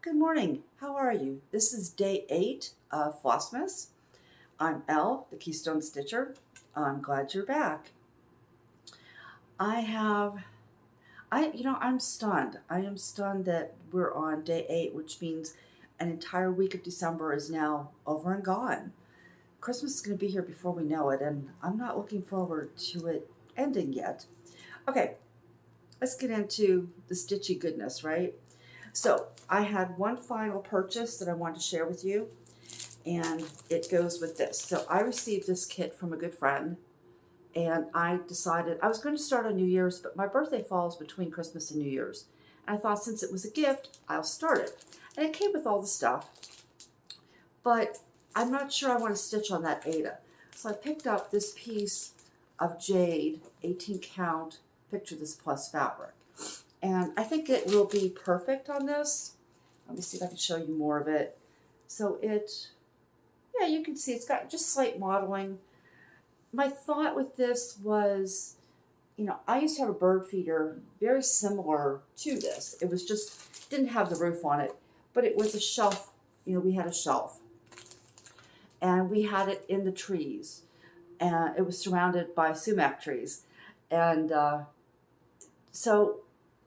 Good morning. How are you? This is day 8 of Flossmas. I'm Elle, the Keystone Stitcher. I'm glad you're back. I have, I'm stunned. I am stunned that we're on day 8, which means an entire week of December is now over and gone. Christmas is going to be here before we know it, and I'm not looking forward to it ending yet. Okay, let's get into the stitchy goodness, right? So I had one final purchase that I wanted to share with you, and it goes with this. So I received this kit from a good friend, and I decided I was going to start on New Year's, but my birthday falls between Christmas and New Year's. And I thought since it was a gift, I'll start it. And it came with all the stuff, but I'm not sure I want to stitch on that Ada. So I picked up this piece of jade, 18 count, picture this plus fabric. And I think it will be perfect on this. Let me see if I can show you more of it. So yeah, you can see it's got just slight modeling. My thought with this was, I used to have a bird feeder very similar to this. It was just, didn't have the roof on it, but it was a shelf. We had a shelf. And we had it in the trees. And it was surrounded by sumac trees. And so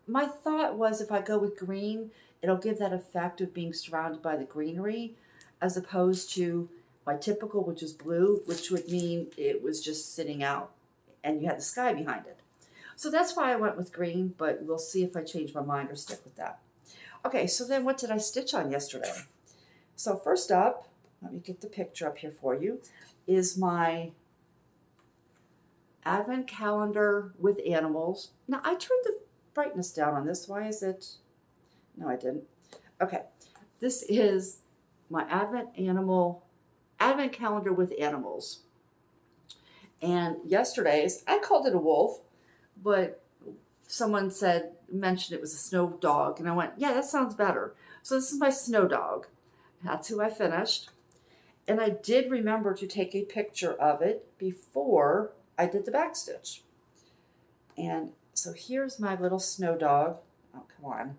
my thought was if I go with green, it'll give that effect of being surrounded by the greenery as opposed to my typical, which is blue, which would mean it was just sitting out and you had the sky behind it. So that's why I went with green, but we'll see if I change my mind or stick with that. Okay, so then what did I stitch on yesterday? So first up, let me get the picture up here for you, is my advent calendar with animals. Now I turned the brightness down on this. Why is it? No, I didn't. Okay, this is my advent calendar with animals. And yesterday's, I called it a wolf, but someone mentioned it was a snow dog, and I went, yeah, that sounds better. So this is my snow dog. That's who I finished. And I did remember to take a picture of it before I did the back stitch. And so here's my little snow dog. Oh, come on.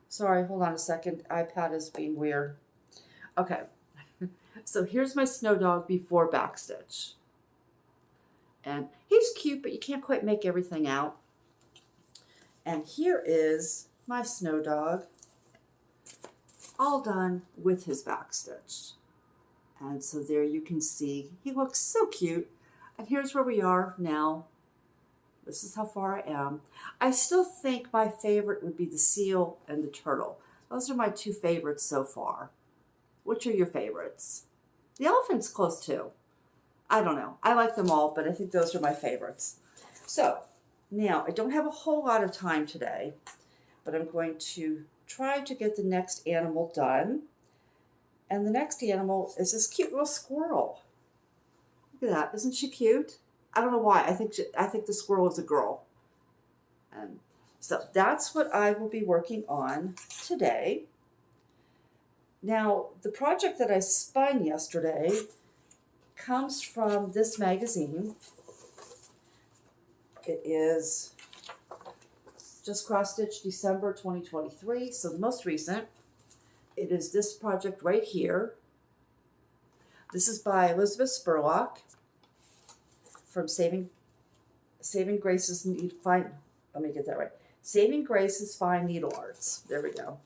Sorry, hold on a second. iPad is being weird. Okay. So here's my snow dog before backstitch. And he's cute, but you can't quite make everything out. And here is my snow dog, all done with his backstitch. And so there you can see, he looks so cute. And here's where we are now. This is how far I am. I still think my favorite would be the seal and the turtle. Those are my two favorites so far. Which are your favorites? The elephant's close too. I don't know. I like them all, but I think those are my favorites. So now I don't have a whole lot of time today, but I'm going to try to get the next animal done. And the next animal is this cute little squirrel. Look at that. Isn't she cute? I don't know why. I think the squirrel is a girl. And so that's what I will be working on today. Now, the project that I spun yesterday comes from this magazine. It is just cross-stitched December 2023, so the most recent. It is this project right here. This is by Elizabeth Spurlock from Saving Grace's Fine. Let me get that right. Saving Grace's Fine Needle Arts. There we go.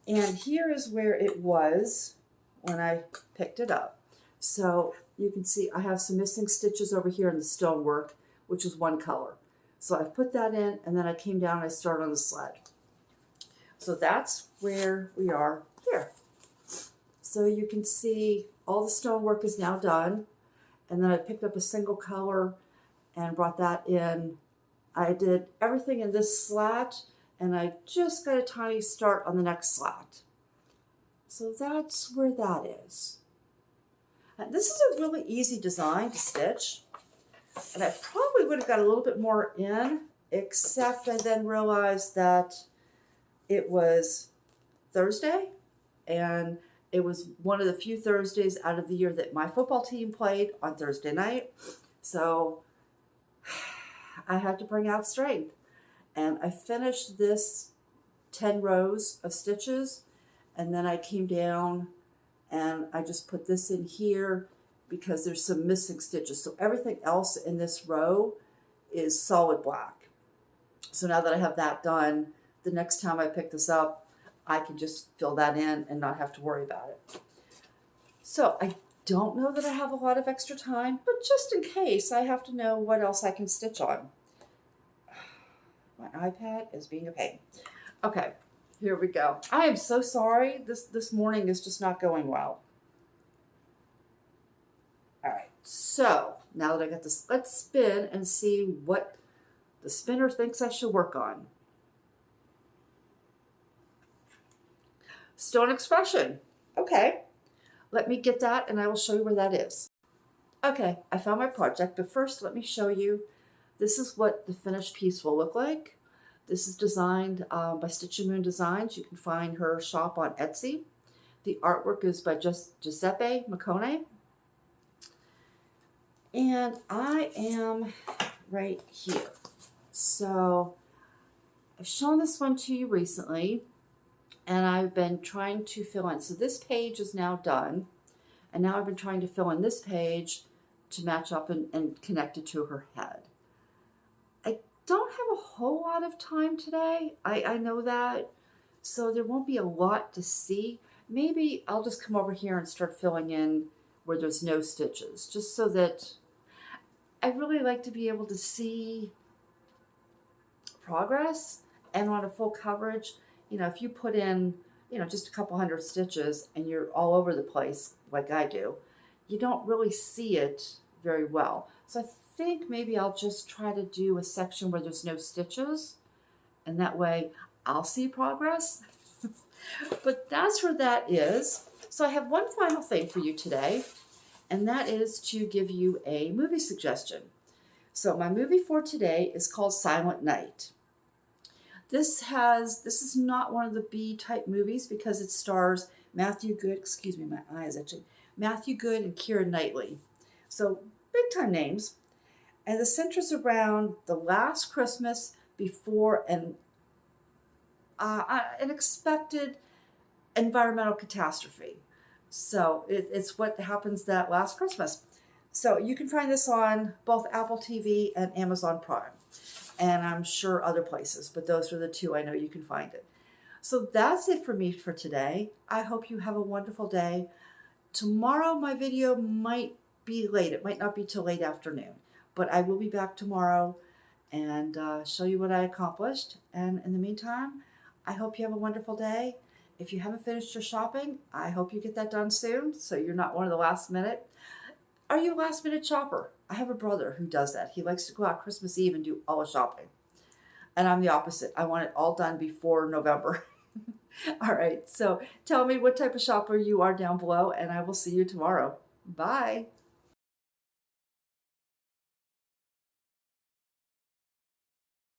And here is where it was when I picked it up. So you can see I have some missing stitches over here in the stonework, which is one color. So I put that in, and then I came down and I started on the sled. So that's where we are here. So you can see all the stonework is now done. And then I picked up a single color and brought that in. I did everything in this slat, and I just got a tiny start on the next slat. So that's where that is. And this is a really easy design to stitch. And I probably would have got a little bit more in, except I then realized that it was Thursday, and it was one of the few Thursdays out of the year that my football team played on Thursday night. So I had to bring out strength. And I finished this 10 rows of stitches, and then I came down and I just put this in here because there's some missing stitches. So everything else in this row is solid black. So now that I have that done, the next time I pick this up, I can just fill that in and not have to worry about it. So I don't know that I have a lot of extra time, but just in case, I have to know what else I can stitch on. My iPad is being a pain. Okay, here we go. I am so sorry. This morning is just not going well. All right, so now that I got this, let's spin and see what the spinner thinks I should work on. Stone expression. Okay, let me get that and I will show you where that is. Okay, I found my project, but first let me show you. This is what the finished piece will look like. This is designed by Stitchy Moon Designs. You can find her shop on Etsy. The artwork is by Giuseppe Maccone. And I am right here. So I've shown this one to you recently, and I've been trying to fill in. So this page is now done, and now I've been trying to fill in this page to match up and connect it to her head. I don't have a whole lot of time today. I know that, so there won't be a lot to see. Maybe I'll just come over here and start filling in where there's no stitches, just so that I really like to be able to see progress. And on a full coverage, you know, if you put in, you know, just a couple hundred stitches and you're all over the place like I do, you don't really see it very well. So I think maybe I'll just try to do a section where there's no stitches, and that way I'll see progress. But that's where that is. So I have one final thing for you today, and that is to give you a movie suggestion. So my movie for today is called Silent Night. This is not one of the B-type movies because it stars Matthew Good, excuse me, my eyes actually, Matthew Good and Keira Knightley. So big-time names. And the centers around the last Christmas before an expected environmental catastrophe. So it's what happens that last Christmas. So you can find this on both Apple TV and Amazon Prime, and I'm sure other places, but those are the two I know you can find it. So that's it for me for today. I hope you have a wonderful day. Tomorrow my video might be late. It might not be till late afternoon, but I will be back tomorrow and show you what I accomplished. And in the meantime, I hope you have a wonderful day. If you haven't finished your shopping, I hope you get that done soon so you're not one of the last minute. Are you a last minute shopper? I have a brother who does that. He likes to go out Christmas Eve and do all the shopping. And I'm the opposite. I want it all done before November. All right, so tell me what type of shopper you are down below, and I will see you tomorrow. Bye.